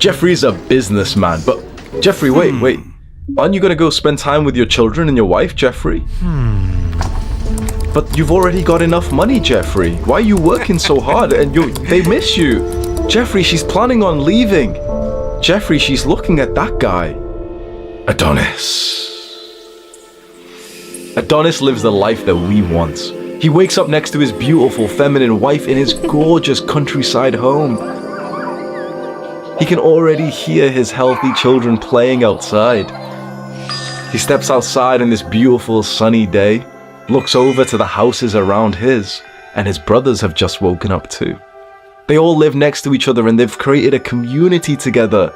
Jeffrey's a businessman, but Jeffrey, wait. Aren't you gonna go spend time with your children and your wife, Jeffrey? But you've already got enough money, Jeffrey. Why are you working so hard? And they miss you. Jeffrey, she's planning on leaving. Jeffrey, she's looking at that guy. Adonis. Adonis lives the life that we want. He wakes up next to his beautiful feminine wife in his gorgeous countryside home. He can already hear his healthy children playing outside. He steps outside on this beautiful sunny day, looks over to the houses around his, and his brothers have just woken up too. They all live next to each other and they've created a community together.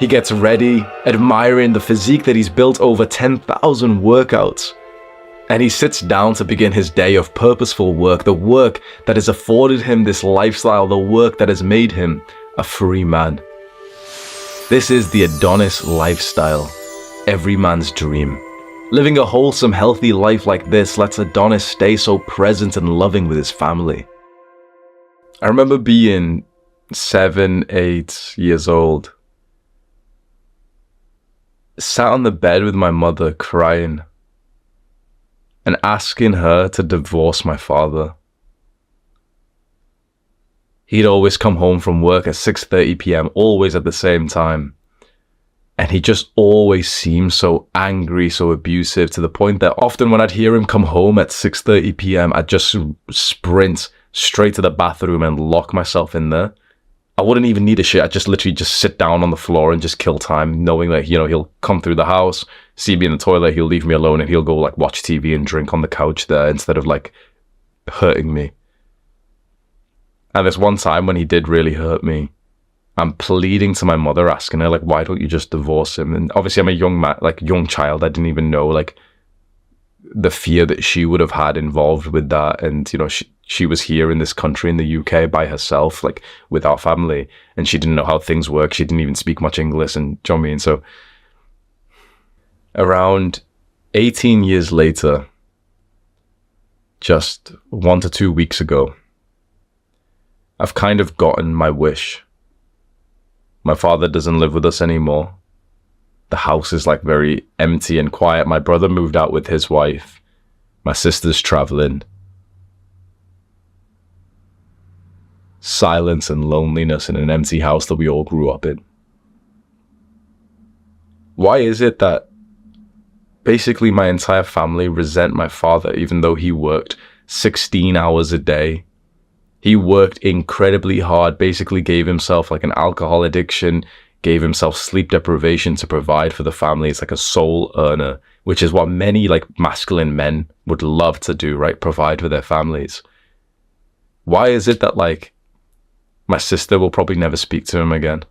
He gets ready, admiring the physique that he's built over 10,000 workouts. And he sits down to begin his day of purposeful work, the work that has afforded him this lifestyle, the work that has made him a free man. This is the Adonis lifestyle, every man's dream. Living a wholesome, healthy life like this lets Adonis stay so present and loving with his family. I remember being 7, 8 years old, sat on the bed with my mother crying and asking her to divorce my father. He'd always come home from work at 6:30 p.m, always at the same time. And he just always seemed so angry, so abusive, to the point that often when I'd hear him come home at 6:30 p.m, I'd just sprint straight to the bathroom and lock myself in there. I wouldn't even need a shit. I'd just literally just sit down on the floor and just kill time, knowing that, he'll come through the house, see me in the toilet, he'll leave me alone, and he'll go like watch TV and drink on the couch there instead of like hurting me. And there's one time when he did really hurt me. I'm pleading to my mother, asking her like, why don't you just divorce him? And obviously I'm a young child. I didn't even know like the fear that she would have had involved with that. And she was here in this country in the UK by herself, like without family, and she didn't know how things work. She didn't even speak much English, and do you know what I mean? So around 18 years later, just 1 to 2 weeks ago, I've kind of gotten my wish. My father doesn't live with us anymore. The house is like very empty and quiet. My brother moved out with his wife. My sister's traveling. Silence and loneliness in an empty house that we all grew up in. Why is it that basically my entire family resent my father, even though he worked 16 hours a day? He worked incredibly hard, basically gave himself like an alcohol addiction, gave himself sleep deprivation to provide for the family. It's like a soul earner, which is what many like masculine men would love to do, right? Provide for their families. Why is it that like my sister will probably never speak to him again?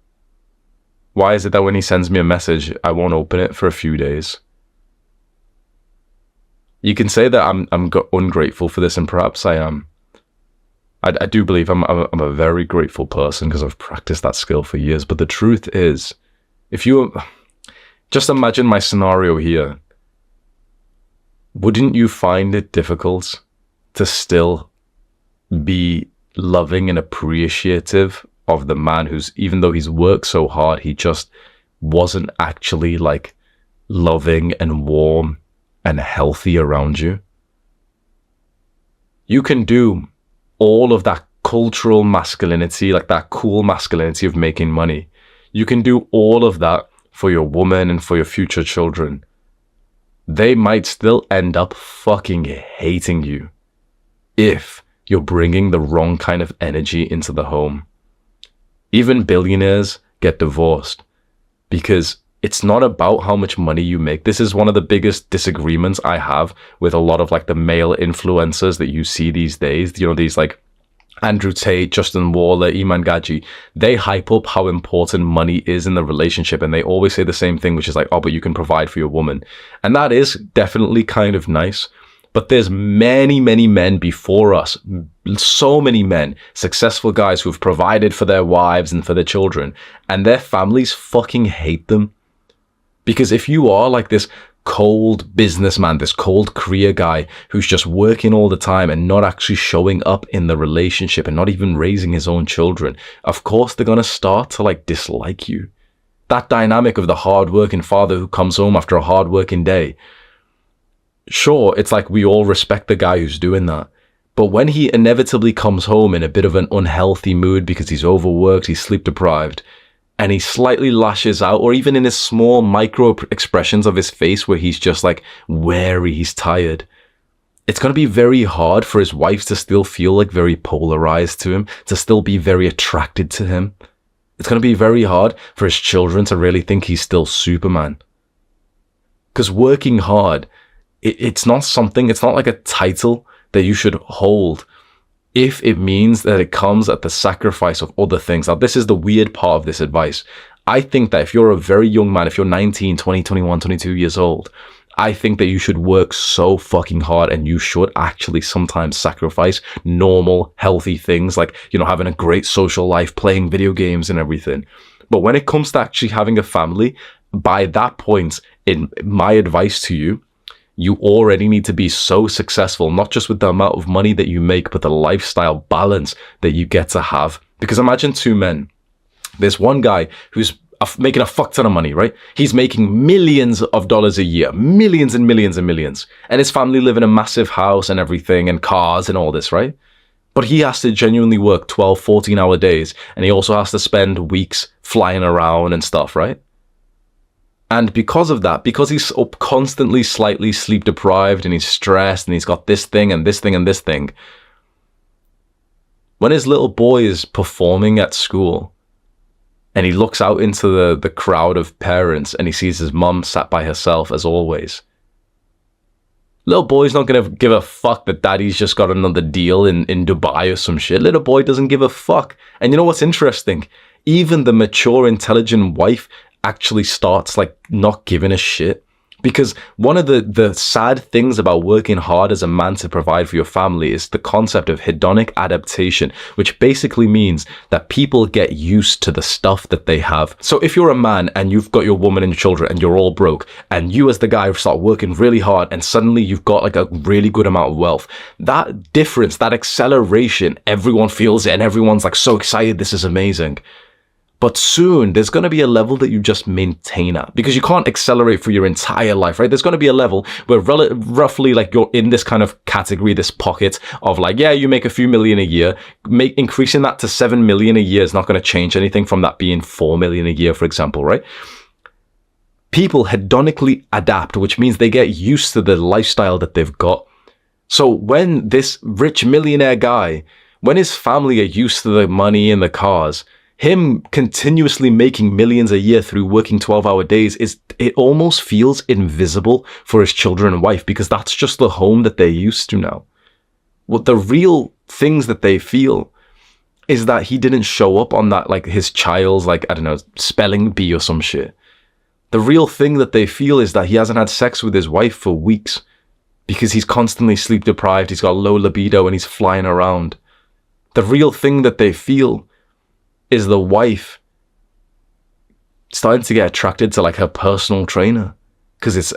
Why is it that when he sends me a message, I won't open it for a few days? You can say that I'm ungrateful for this, and perhaps I am. I do believe I'm a very grateful person because I've practiced that skill for years. But the truth is, if you just imagine my scenario here, wouldn't you find it difficult to still be loving and appreciative of the man who's, even though he's worked so hard, he just wasn't actually like loving and warm and healthy around you? You can do all of that cultural masculinity, like that cool masculinity of making money. You can do all of that for your woman and for your future children. They might still end up fucking hating you if you're bringing the wrong kind of energy into the home. Even billionaires get divorced because it's not about how much money you make. This is one of the biggest disagreements I have with a lot of like the male influencers that you see these days. These like Andrew Tate, Justin Waller, Iman Gaji. They hype up how important money is in the relationship, and they always say the same thing, which is like, oh, but you can provide for your woman. And that is definitely kind of nice. But there's many, many men before us, so many men, successful guys who've provided for their wives and for their children, and their families fucking hate them. Because if you are like this cold businessman, this cold career guy who's just working all the time and not actually showing up in the relationship and not even raising his own children, of course they're going to start to like dislike you. That dynamic of the hard-working father who comes home after a hard-working day. Sure, it's like we all respect the guy who's doing that. But when he inevitably comes home in a bit of an unhealthy mood because he's overworked, he's sleep deprived, and he slightly lashes out, or even in his small micro expressions of his face where he's just like wary, he's tired, it's going to be very hard for his wife to still feel like very polarized to him, to still be very attracted to him. It's going to be very hard for his children to really think he's still Superman. Because working hard, it's not like a title that you should hold if it means that it comes at the sacrifice of other things. Now, this is the weird part of this advice. I think that if you're a very young man, if you're 19, 20, 21, 22 years old, I think that you should work so fucking hard, and you should actually sometimes sacrifice normal, healthy things like, you know, having a great social life, playing video games and everything. But when it comes to actually having a family, by that point, in my advice to you, you already need to be so successful, not just with the amount of money that you make, but the lifestyle balance that you get to have. Because imagine two men. There's one guy who's making a fuck ton of money, right? He's making millions of dollars a year, millions and millions and millions. And his family live in a massive house and everything and cars and all this, right? But he has to genuinely work 12, 14-hour days. And he also has to spend weeks flying around and stuff, right? And because of that, because he's constantly slightly sleep deprived and he's stressed and he's got this thing and this thing and this thing, when his little boy is performing at school and he looks out into the crowd of parents and he sees his mum sat by herself as always, little boy's not going to give a fuck that daddy's just got another deal in Dubai or some shit. Little boy doesn't give a fuck. And you know what's interesting? Even the mature, intelligent wife actually starts like not giving a shit. Because one of the sad things about working hard as a man to provide for your family is the concept of hedonic adaptation, which basically means that people get used to the stuff that they have. So if you're a man and you've got your woman and your children and you're all broke, and you as the guy start working really hard and suddenly you've got like a really good amount of wealth, that difference, that acceleration, everyone feels it and everyone's like so excited, this is amazing. But soon, there's going to be a level that you just maintain at, because you can't accelerate for your entire life, right? There's going to be a level where roughly like you're in this kind of category, this pocket of like, yeah, you make a few million a year. Increasing that to 7 million a year is not going to change anything from that being 4 million a year, for example, right? People hedonically adapt, which means they get used to the lifestyle that they've got. So when this rich millionaire guy, when his family are used to the money and the cars, him continuously making millions a year through working 12-hour days, it almost feels invisible for his children and wife, because that's just the home that they're used to now. What the real things that they feel is that he didn't show up on that, like his child's, like, I don't know, spelling bee or some shit. The real thing that they feel is that he hasn't had sex with his wife for weeks because he's constantly sleep deprived, he's got low libido and he's flying around. The real thing that they feel is the wife starting to get attracted to like her personal trainer, because it's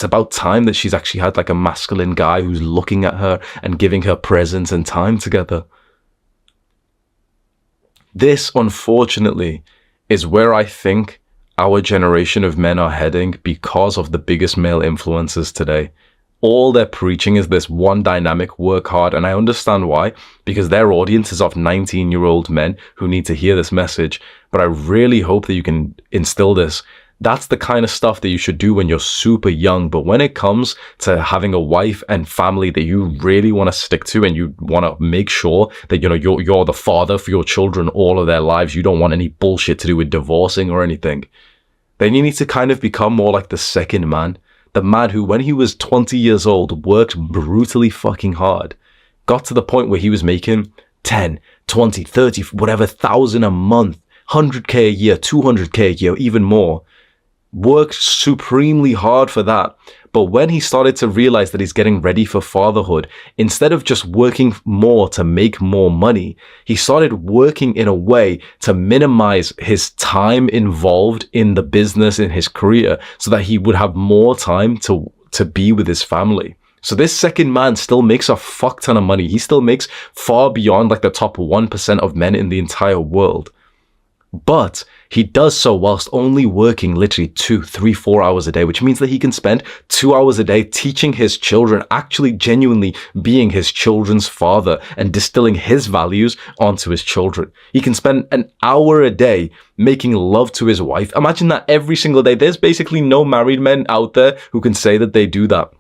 about time that she's actually had like a masculine guy who's looking at her and giving her presents and time together. This, unfortunately, is where I think our generation of men are heading because of the biggest male influencers today. All they're preaching is this one dynamic: work hard. And I understand why, because their audience is of 19-year-old men who need to hear this message. But I really hope that you can instill this. That's the kind of stuff that you should do when you're super young. But when it comes to having a wife and family that you really want to stick to, and you want to make sure that, you know, you're the father for your children all of their lives, you don't want any bullshit to do with divorcing or anything, then you need to kind of become more like the second man. The man who, when he was 20 years old, worked brutally fucking hard, got to the point where he was making 10, 20, 30, whatever thousand a month, 100K a year, 200K a year, even more. worked supremely hard for that. But when he started to realize that he's getting ready for fatherhood, instead of just working more to make more money, he started working in a way to minimize his time involved in the business, in his career, so that he would have more time to be with his family. So this second man still makes a fuck ton of money. He still makes far beyond like the top 1% of men in the entire world. But he does so whilst only working literally 2, 3, 4 hours a day, which means that he can spend 2 hours a day teaching his children, actually genuinely being his children's father and distilling his values onto his children. He can spend an hour a day making love to his wife. Imagine that every single day. There's basically no married men out there who can say that they do that.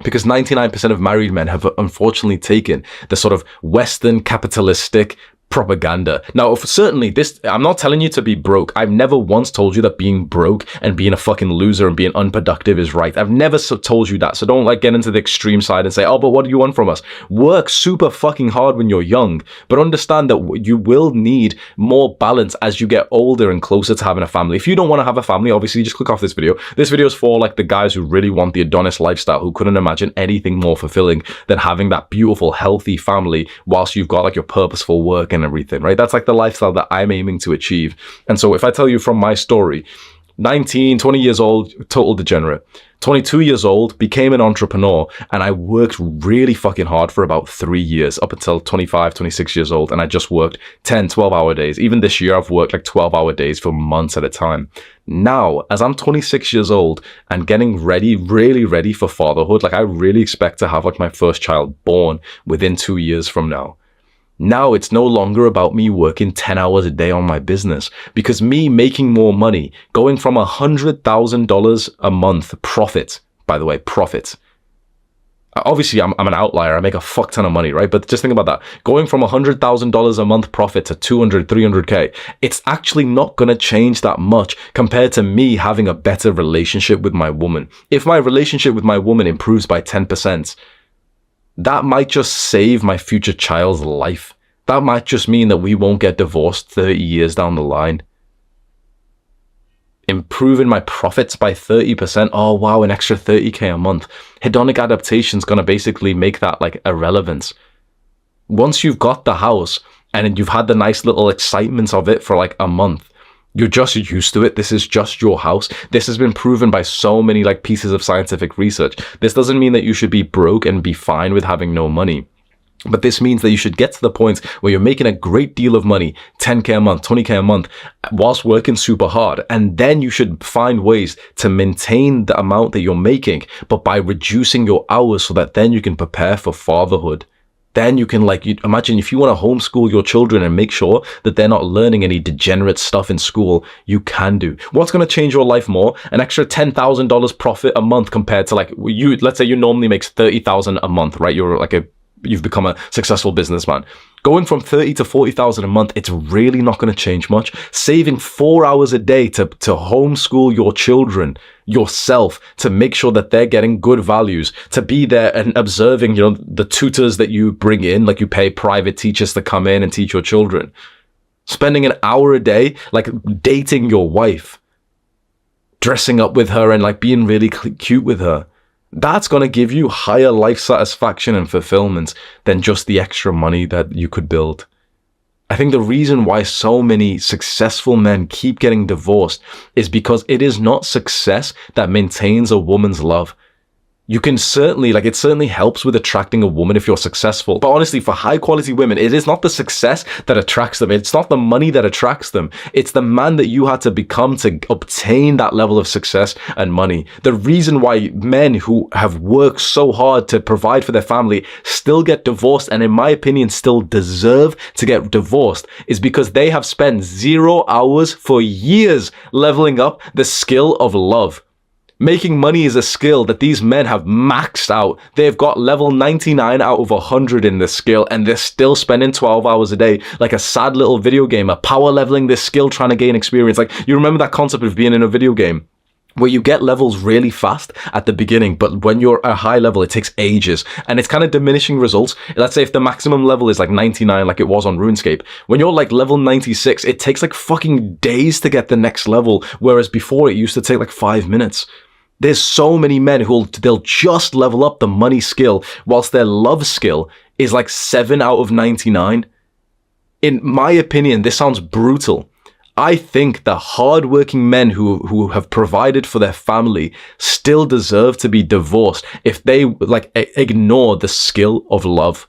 Because 99% of married men have unfortunately taken the sort of Western capitalistic propaganda. Now, certainly this, I'm not telling you to be broke. I've never once told you that being broke and being a fucking loser and being unproductive is right. I've never told you that. So don't like get into the extreme side and say, oh, but what do you want from us? Work super fucking hard when you're young, but understand that you will need more balance as you get older and closer to having a family. If you don't want to have a family, obviously just click off this video. This video is for like the guys who really want the Adonis lifestyle, who couldn't imagine anything more fulfilling than having that beautiful, healthy family whilst you've got like your purposeful work and everything, right? That's like the lifestyle that I'm aiming to achieve. And so if I tell you from my story, 19, 20 years old, total degenerate. 22 years old, became an entrepreneur, and I worked really fucking hard for about 3 years, up until 25, 26 years old, and I just worked 10, 12-hour days. Even this year, I've worked like 12-hour days for months at a time. Now, as I'm 26 years old and getting ready, really ready for fatherhood, like I really expect to have like my first child born within 2 years from now. Now it's no longer about me working 10 hours a day on my business, because me making more money, going from $100,000 a month profit, by the way, profit. Obviously, I'm an outlier. I make a fuck ton of money, right? But just think about that. Going from $100,000 a month profit to 200, 300K, it's actually not going to change that much compared to me having a better relationship with my woman. If my relationship with my woman improves by 10%, that might just save my future child's life. That might just mean that we won't get divorced 30 years down the line. Improving my profits by 30%. Oh, wow, an extra 30K a month. Hedonic adaptation's going to basically make that like irrelevant. Once you've got the house and you've had the nice little excitement of it for like a month, you're just used to it. This is just your house. This has been proven by so many like pieces of scientific research. This doesn't mean that you should be broke and be fine with having no money. But this means that you should get to the point where you're making a great deal of money, 10K a month, 20K a month, whilst working super hard. And then you should find ways to maintain the amount that you're making, but by reducing your hours so that then you can prepare for fatherhood. Then you can imagine if you want to homeschool your children and make sure that they're not learning any degenerate stuff in school, you can do. What's going to change your life more? An extra $10,000 profit a month compared to let's say you normally makes $30,000 a month, right? You've become a successful businessman. Going from 30 to 40,000 a month, it's really not going to change much. Saving 4 hours a day to homeschool your children yourself, to make sure that they're getting good values, to be there and observing, the tutors that you bring in, like you pay private teachers to come in and teach your children. Spending an hour a day, like dating your wife, dressing up with her and like being really cute with her. That's going to give you higher life satisfaction and fulfillment than just the extra money that you could build. I think the reason why so many successful men keep getting divorced is because it is not success that maintains a woman's love. You can certainly, it certainly helps with attracting a woman if you're successful. But honestly, for high quality women, it is not the success that attracts them. It's not the money that attracts them. It's the man that you had to become to obtain that level of success and money. The reason why men who have worked so hard to provide for their family still get divorced, and in my opinion, still deserve to get divorced, is because they have spent 0 hours for years leveling up the skill of love. Making money is a skill that these men have maxed out. They've got level 99 out of 100 in this skill, and they're still spending 12 hours a day like a sad little video gamer, power leveling this skill, trying to gain experience. Like, you remember that concept of being in a video game where you get levels really fast at the beginning, but when you're a high level, it takes ages, and it's kind of diminishing results. Let's say if the maximum level is like 99, like it was on RuneScape, when you're like level 96, it takes like fucking days to get the next level, whereas before it used to take like 5 minutes. There's so many men they'll just level up the money skill, whilst their love skill is like 7 out of 99. In my opinion, this sounds brutal. I think the hardworking men who have provided for their family still deserve to be divorced if they like ignore the skill of love.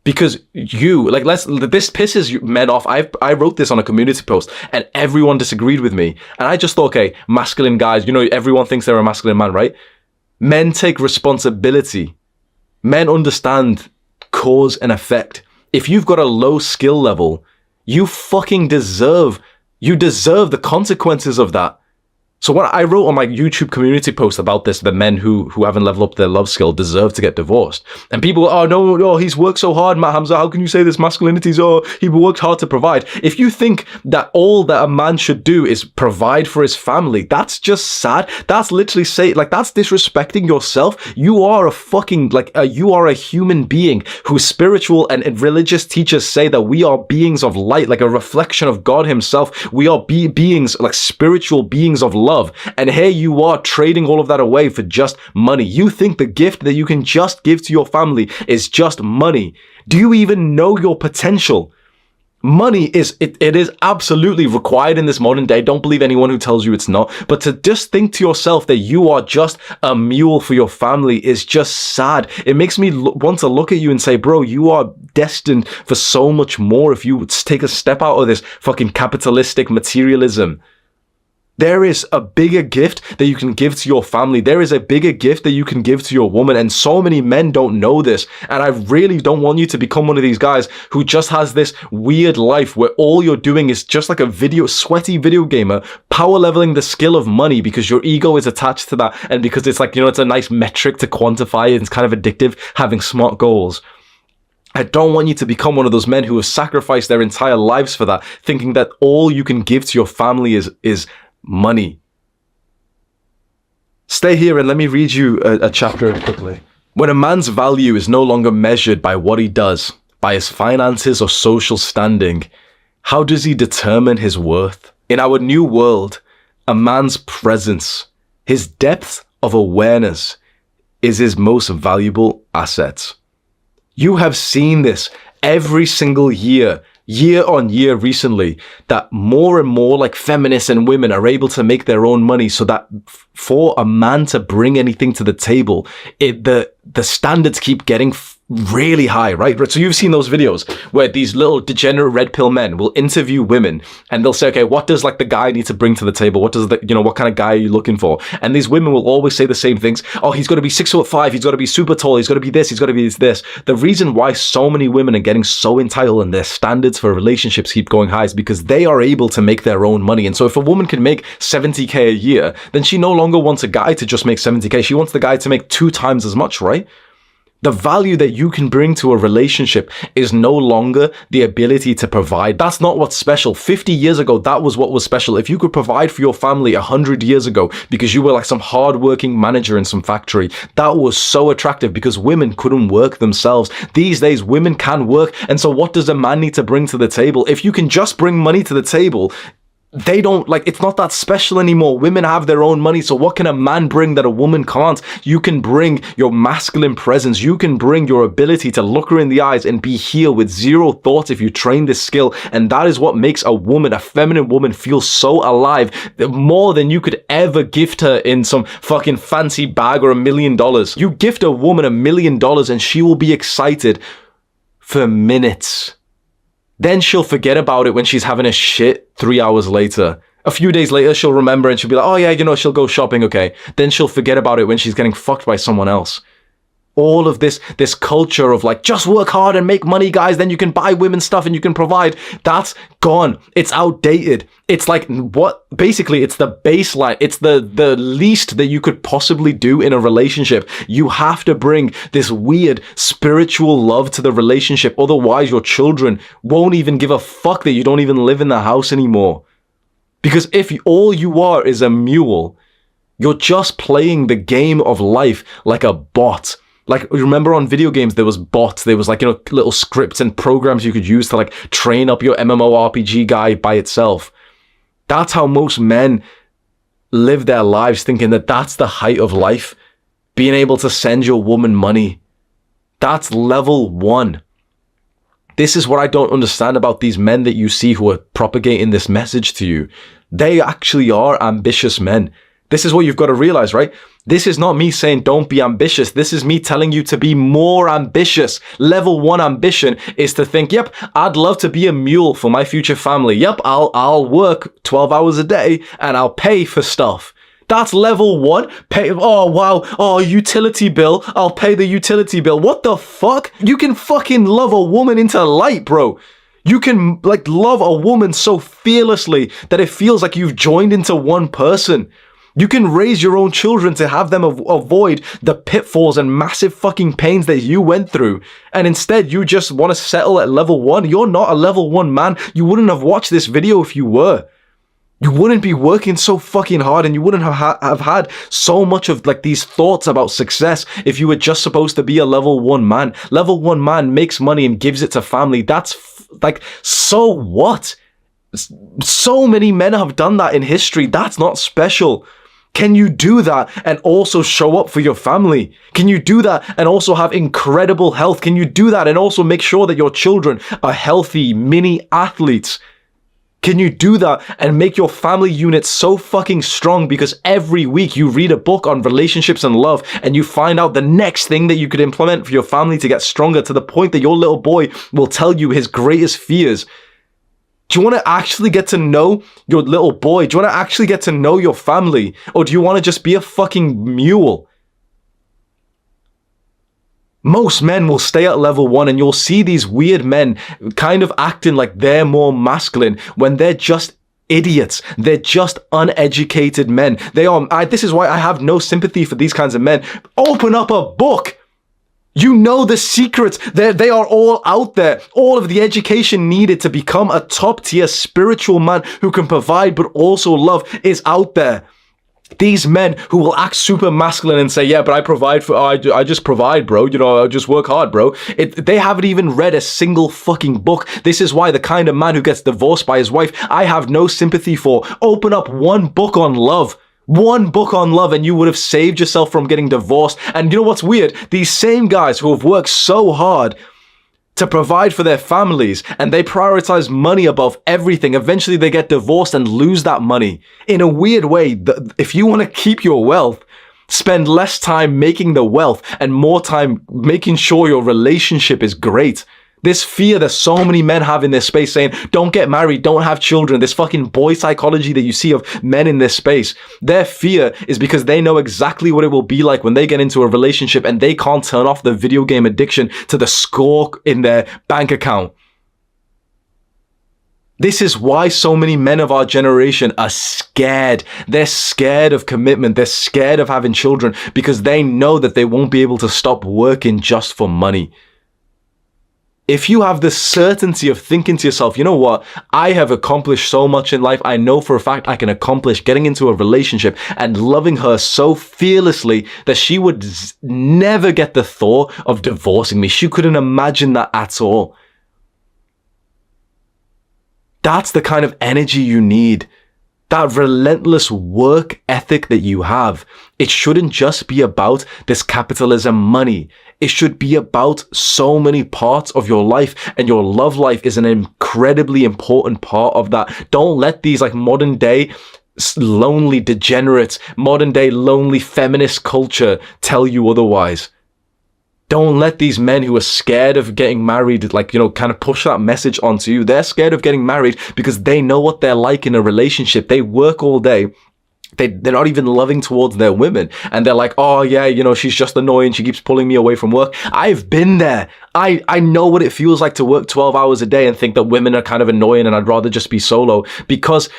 Because this pisses men off. I wrote this on a community post and everyone disagreed with me. And I just thought, okay, masculine guys, everyone thinks they're a masculine man, right? Men take responsibility. Men understand cause and effect. If you've got a low skill level, you deserve the consequences of that. So what I wrote on my YouTube community post about this, the men who haven't leveled up their love skill deserve to get divorced. And people go, oh no, he's worked so hard, Matt Hamza, how can you say this masculinity is, he worked hard to provide. If you think that all that a man should do is provide for his family, that's just sad. That's literally that's disrespecting yourself. You are a fucking, you are a human being whose spiritual and religious teachers say that we are beings of light, like a reflection of God himself. We are beings, like spiritual beings of love. And here you are trading all of that away for just money. You think the gift that you can just give to your family is just money. Do you even know your potential? Money it is absolutely required in this modern day. Don't believe anyone who tells you it's not. But to just think to yourself that you are just a mule for your family is just sad. It makes me want to look at you and say, bro, you are destined for so much more if you take a step out of this fucking capitalistic materialism. There is a bigger gift that you can give to your family. There is a bigger gift that you can give to your woman. And so many men don't know this. And I really don't want you to become one of these guys who just has this weird life where all you're doing is just like a sweaty video gamer, power leveling the skill of money because your ego is attached to that. And because it's like, it's a nice metric to quantify. It's kind of addictive having smart goals. I don't want you to become one of those men who have sacrificed their entire lives for that, thinking that all you can give to your family is money. Stay here and let me read you a chapter quickly. When a man's value is no longer measured by what he does, by his finances or social standing, how does he determine his worth? In our new world, a man's presence, his depth of awareness, is his most valuable asset. You have seen this every single year on year recently, that more and more like feminists and women are able to make their own money, so that for a man to bring anything to the table, the standards keep getting really high, right? So you've seen those videos where these little degenerate red pill men will interview women and they'll say, okay, what does like the guy need to bring to the table? What does what kind of guy are you looking for? And these women will always say the same things. Oh, he's got to be 6'5", he's got to be super tall, he's got to be this, he's got to be this. The reason why so many women are getting so entitled and their standards for relationships keep going high is because they are able to make their own money. And so if a woman can make 70k a year, then she no longer wants a guy to just make 70k. She wants the guy to make 2 times as much, right? The value that you can bring to a relationship is no longer the ability to provide. That's not what's special. 50 years ago, that was what was special. If you could provide for your family 100 years ago because you were like some hardworking manager in some factory, that was so attractive because women couldn't work themselves. These days, women can work. And so what does a man need to bring to the table? If you can just bring money to the table, they don't it's not that special anymore. Women have their own money. So what can a man bring that a woman can't? You can bring your masculine presence. You can bring your ability to look her in the eyes and be here with zero thoughts if you train this skill. And that is what makes a woman, a feminine woman, feel so alive, more than you could ever gift her in some fucking fancy bag or $1 million. You gift a woman $1 million and she will be excited for minutes. Then she'll forget about it when she's having a shit 3 hours later. A few days later, she'll remember and she'll be like, oh yeah, she'll go shopping, okay. Then she'll forget about it when she's getting fucked by someone else. All of this culture of like, just work hard and make money, guys, then you can buy women stuff and you can provide. That's gone. It's outdated. It's like basically it's the baseline. It's the least that you could possibly do in a relationship. You have to bring this weird spiritual love to the relationship. Otherwise, your children won't even give a fuck that you don't even live in the house anymore. Because if all you are is a mule, You're just playing the game of life like a bot. Like, remember on video games, there was bots, there was like, little scripts and programs you could use to like train up your MMORPG guy by itself. That's how most men live their lives, thinking that that's the height of life. Being able to send your woman money. That's level 1. This is what I don't understand about these men that you see who are propagating this message to you. They actually are ambitious men. This is what you've got to realize, right? This is not me saying don't be ambitious. This is me telling you to be more ambitious. Level 1 ambition is to think, yep, I'd love to be a mule for my future family. Yep, I'll work 12 hours a day and I'll pay for stuff. That's level 1. Pay. Oh, wow. Oh, utility bill. I'll pay the utility bill. What the fuck? You can fucking love a woman into light, bro. You can like love a woman so fearlessly that it feels like you've joined into one person. You can raise your own children to have them avoid the pitfalls and massive fucking pains that you went through. And instead, you just want to settle at level 1. You're not a level 1 man. You wouldn't have watched this video if you were. You wouldn't be working so fucking hard, and you wouldn't have had so much of like these thoughts about success if you were just supposed to be a level 1 man. Level 1 man makes money and gives it to family. That's like, so what? So many men have done that in history. That's not special. Can you do that and also show up for your family? Can you do that and also have incredible health? Can you do that and also make sure that your children are healthy mini athletes? Can you do that and make your family unit so fucking strong because every week you read a book on relationships and love and you find out the next thing that you could implement for your family to get stronger, to the point that your little boy will tell you his greatest fears? Do you want to actually get to know your little boy? Do you want to actually get to know your family? Or do you want to just be a fucking mule? Most men will stay at level 1, and you'll see these weird men kind of acting like they're more masculine when they're just idiots. They're just uneducated men. This is why I have no sympathy for these kinds of men. Open up a book. You know the secrets. They are all out there. All of the education needed to become a top tier spiritual man who can provide but also love is out there. These men who will act super masculine and say, yeah, but I just provide, bro. I just work hard, bro. They haven't even read a single fucking book. This is why the kind of man who gets divorced by his wife, I have no sympathy for. Open up one book on love. One book on love and you would have saved yourself from getting divorced. And you know what's weird? These same guys who have worked so hard to provide for their families and they prioritize money above everything, eventually they get divorced and lose that money. In a weird way, if you want to keep your wealth, spend less time making the wealth and more time making sure your relationship is great. This fear that so many men have in this space saying, don't get married, don't have children, this fucking boy psychology that you see of men in this space. Their fear is because they know exactly what it will be like when they get into a relationship and they can't turn off the video game addiction to the score in their bank account. This is why so many men of our generation are scared. They're scared of commitment. They're scared of having children because they know that they won't be able to stop working just for money. If you have the certainty of thinking to yourself, you know what, I have accomplished so much in life. I know for a fact I can accomplish getting into a relationship and loving her so fearlessly that she would never get the thought of divorcing me. She couldn't imagine that at all. That's the kind of energy you need. That relentless work ethic that you have. It shouldn't just be about this capitalism money. It should be about so many parts of your life, and your love life is an incredibly important part of that. Don't let these like modern day lonely degenerates, modern day lonely feminist culture tell you otherwise. Don't let these men who are scared of getting married, kind of push that message onto you. They're scared of getting married because they know what they're like in a relationship. They work all day. They're not even loving towards their women. And they're like, oh yeah, she's just annoying. She keeps pulling me away from work. I've been there. I know what it feels like to work 12 hours a day and think that women are kind of annoying and I'd rather just be solo, because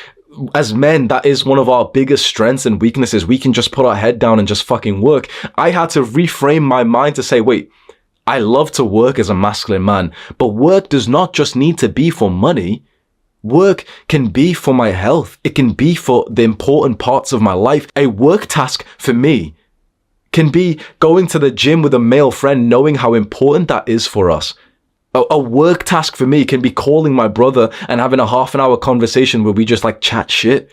as men, that is one of our biggest strengths and weaknesses. We can just put our head down and just fucking work. I had to reframe my mind to say, wait, I love to work as a masculine man, but work does not just need to be for money. Work can be for my health. It can be for the important parts of my life. A work task for me can be going to the gym with a male friend, knowing how important that is for us. A work task for me can be calling my brother and having a half an hour conversation where we just like chat shit.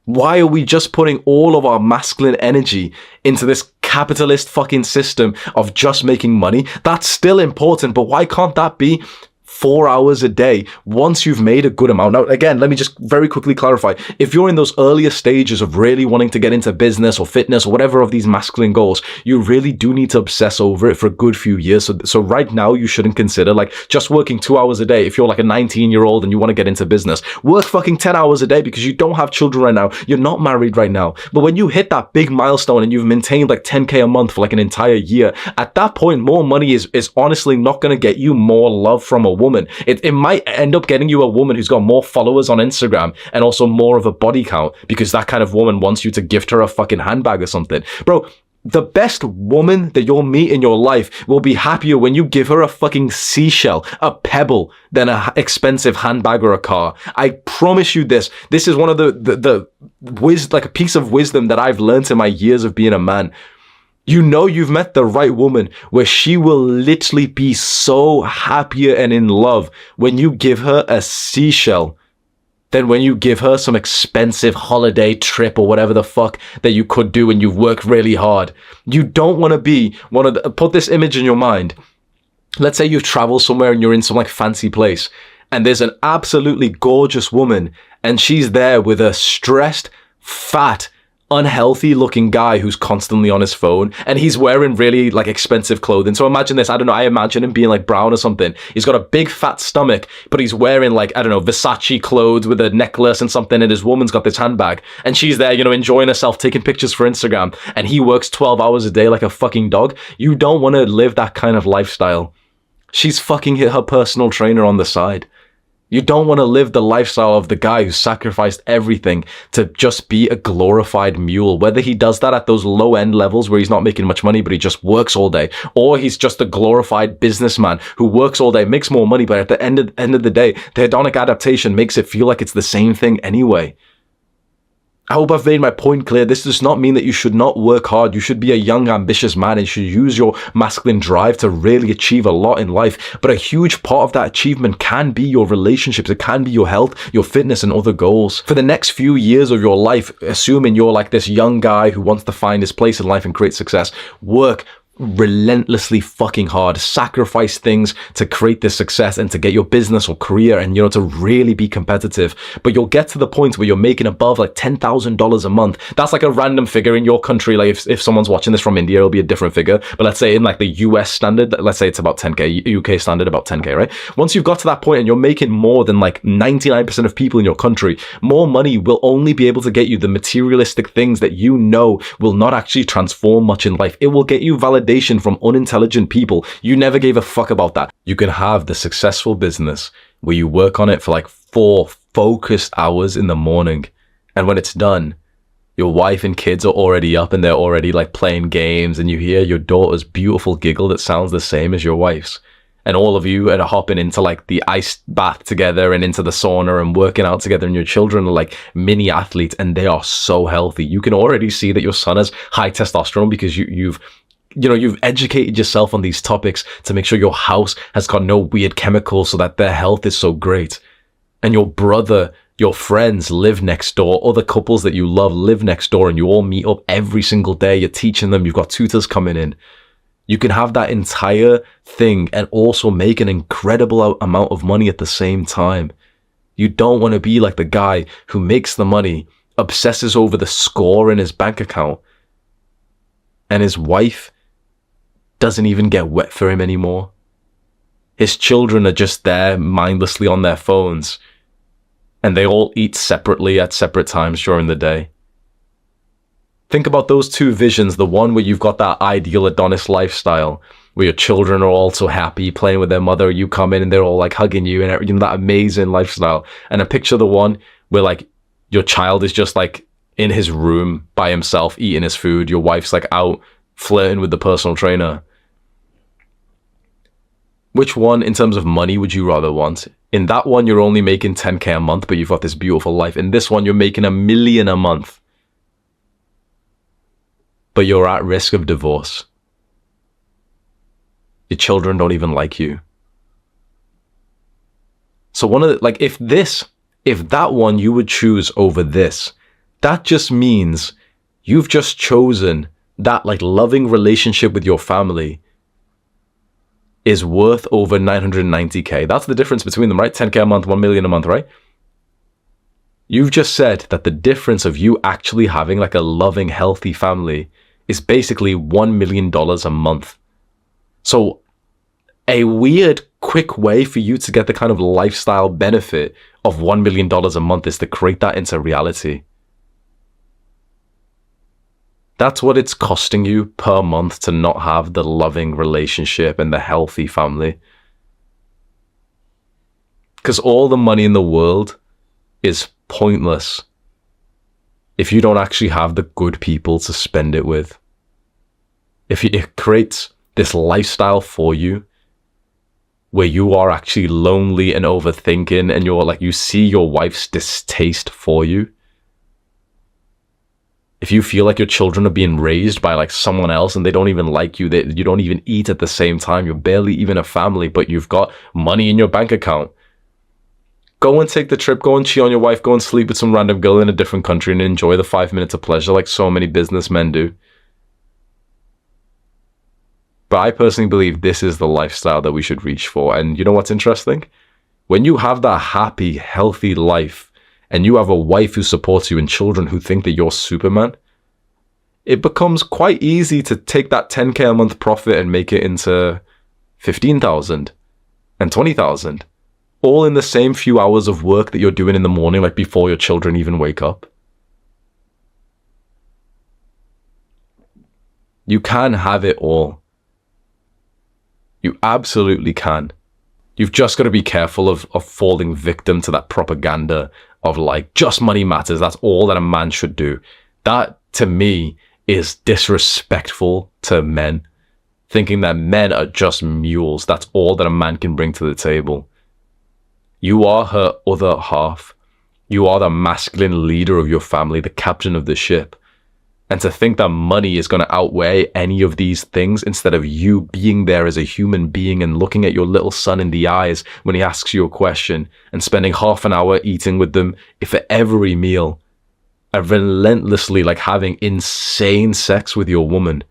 Why are we just putting all of our masculine energy into this capitalist fucking system of just making money? That's still important, but why can't that be 4 hours a day once you've made a good amount? Now, again, let me just very quickly clarify. If you're in those earlier stages of really wanting to get into business or fitness or whatever of these masculine goals, you really do need to obsess over it for a good few years. So right now, you shouldn't consider like just working 2 hours a day. If you're like a 19-year-old and you want to get into business, work fucking 10 hours a day because you don't have children right now. You're not married right now. But when you hit that big milestone and you've maintained like 10K a month for like an entire year, at that point, more money is honestly not going to get you more love from a woman. It might end up getting you a woman who's got more followers on Instagram and also more of a body count because that kind of woman wants you to gift her a fucking handbag or something. Bro, the best woman that you'll meet in your life will be happier when you give her a fucking seashell, a pebble, than an expensive handbag or a car. I promise you this. This is one of the like a piece of wisdom that I've learned in my years of being a man. You know you've met the right woman where she will literally be so happier and in love when you give her a seashell than when you give her some expensive holiday trip or whatever the fuck that you could do when you've worked really hard. You don't want to be one of the... Put this image in your mind. Let's say you've traveled somewhere and you're in some like fancy place and there's an absolutely gorgeous woman and she's there with a stressed, fat, unhealthy looking guy who's constantly on his phone and he's wearing really like expensive clothing. So imagine this, I don't know, I imagine him being like brown or something. He's got a big fat stomach, but he's wearing like, I don't know, Versace clothes with a necklace and something, and his woman's got this handbag and she's there, you know, enjoying herself, taking pictures for Instagram, and he works 12 hours a day like a fucking dog. You don't want to live that kind of lifestyle. She's fucking hit her personal trainer on the side. You don't want to live the lifestyle of the guy who sacrificed everything to just be a glorified mule. Whether he does that at those low end levels where he's not making much money, but he just works all day, or he's just a glorified businessman who works all day, makes more money, but at the end of the day, the hedonic adaptation makes it feel like it's the same thing anyway. I hope I've made my point clear. This does not mean that you should not work hard. You should be a young, ambitious man and should use your masculine drive to really achieve a lot in life. But a huge part of that achievement can be your relationships. It can be your health, your fitness, and other goals. For the next few years of your life, assuming you're like this young guy who wants to find his place in life and create success, work relentlessly fucking hard, sacrifice things to create this success and to get your business or career and, you know, to really be competitive. But you'll get to the point where you're making above like $10,000 a month. That's like a random figure in your country. Like if someone's watching this from India, it'll be a different figure. But let's say in like the US standard, let's say it's about 10K, UK standard about 10K, right? Once you've got to that point and you're making more than like 99% of people in your country, more money will only be able to get you the materialistic things that you know will not actually transform much in life. It will get you validation from unintelligent people. You never gave a fuck about that. You can have the successful business where you work on it for like 4 focused hours in the morning, and when it's done, your wife and kids are already up and they're already like playing games, and you hear your daughter's beautiful giggle that sounds the same as your wife's, and all of you are hopping into like the ice bath together and into the sauna and working out together, and your children are like mini athletes and they are so healthy. You can already see that your son has high testosterone because you've educated yourself on these topics to make sure your house has got no weird chemicals so that their health is so great. And your brother, your friends live next door, other couples that you love live next door, and you all meet up every single day. You're teaching them, you've got tutors coming in. You can have that entire thing and also make an incredible amount of money at the same time. You don't want to be like the guy who makes the money, obsesses over the score in his bank account, and his wife doesn't even get wet for him anymore. His children are just there mindlessly on their phones, and they all eat separately at separate times during the day. Think about those two visions, the one where you've got that ideal Adonis lifestyle, where your children are also happy, playing with their mother, you come in and they're all like hugging you and everything, that amazing lifestyle. And a picture the one where like your child is just like in his room by himself eating his food, your wife's like out flirting with the personal trainer. Which one in terms of money would you rather want? In that one, you're only making 10K a month, but you've got this beautiful life. In this one, you're making $1 million a month, but you're at risk of divorce. Your children don't even like you. So if that one you would choose over this, that just means you've just chosen that like loving relationship with your family is worth over 990K. That's the difference between them, right? 10K a month, 1 million a month, right? You've just said that the difference of you actually having like a loving, healthy family is basically $1 million a month. So a weird, quick way for you to get the kind of lifestyle benefit of $1 million a month is to create that into reality. That's what it's costing you per month to not have the loving relationship and the healthy family. Because all the money in the world is pointless if you don't actually have the good people to spend it with. If it creates this lifestyle for you where you are actually lonely and overthinking and you see your wife's distaste for you. If you feel like your children are being raised by like someone else and they don't even like you, you don't even eat at the same time, you're barely even a family, but you've got money in your bank account. Go and take the trip, go and cheat on your wife, go and sleep with some random girl in a different country and enjoy the 5 minutes of pleasure like so many businessmen do. But I personally believe this is the lifestyle that we should reach for. And you know what's interesting? When you have that happy, healthy life, and you have a wife who supports you and children who think that you're Superman, it becomes quite easy to take that 10K a month profit and make it into 15,000 and 20,000, all in the same few hours of work that you're doing in the morning, like before your children even wake up. You can have it all. You absolutely can. You've just got to be careful of falling victim to that propaganda of like, just money matters. That's all that a man should do. That, to me, is disrespectful to men. Thinking that men are just mules. That's all that a man can bring to the table. You are her other half. You are the masculine leader of your family, the captain of the ship. And to think that money is going to outweigh any of these things instead of you being there as a human being and looking at your little son in the eyes when he asks you a question and spending half an hour eating with them for every meal and relentlessly like having insane sex with your woman.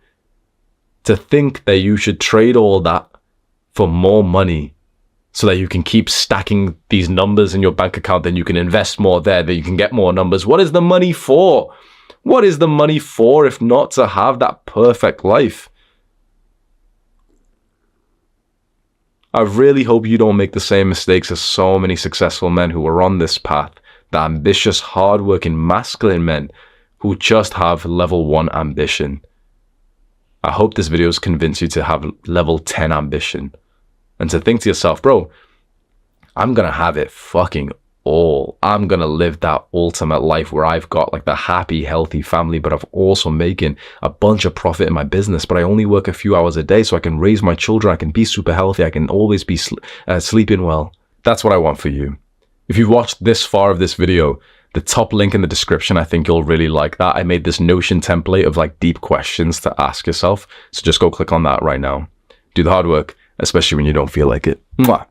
To think that you should trade all that for more money so that you can keep stacking these numbers in your bank account, then you can invest more there, that you can get more numbers. What is the money for? What is the money for if not to have that perfect life? I really hope you don't make the same mistakes as so many successful men who are on this path, the ambitious, hardworking, masculine men who just have level 1 ambition. I hope this video has convinced you to have level 10 ambition and to think to yourself, bro, I'm gonna have it fucking all. I'm gonna live that ultimate life where I've got like the happy, healthy family, but I've also making a bunch of profit in my business, but I only work a few hours a day so I can raise my children, I can be super healthy, I can always be sleeping well. That's what I want for you. If you've watched this far of this video, the top link in the description, I think you'll really like that. I made this Notion template of like deep questions to ask yourself, so just go click on that right now. Do the hard work, especially when you don't feel like it. Mwah.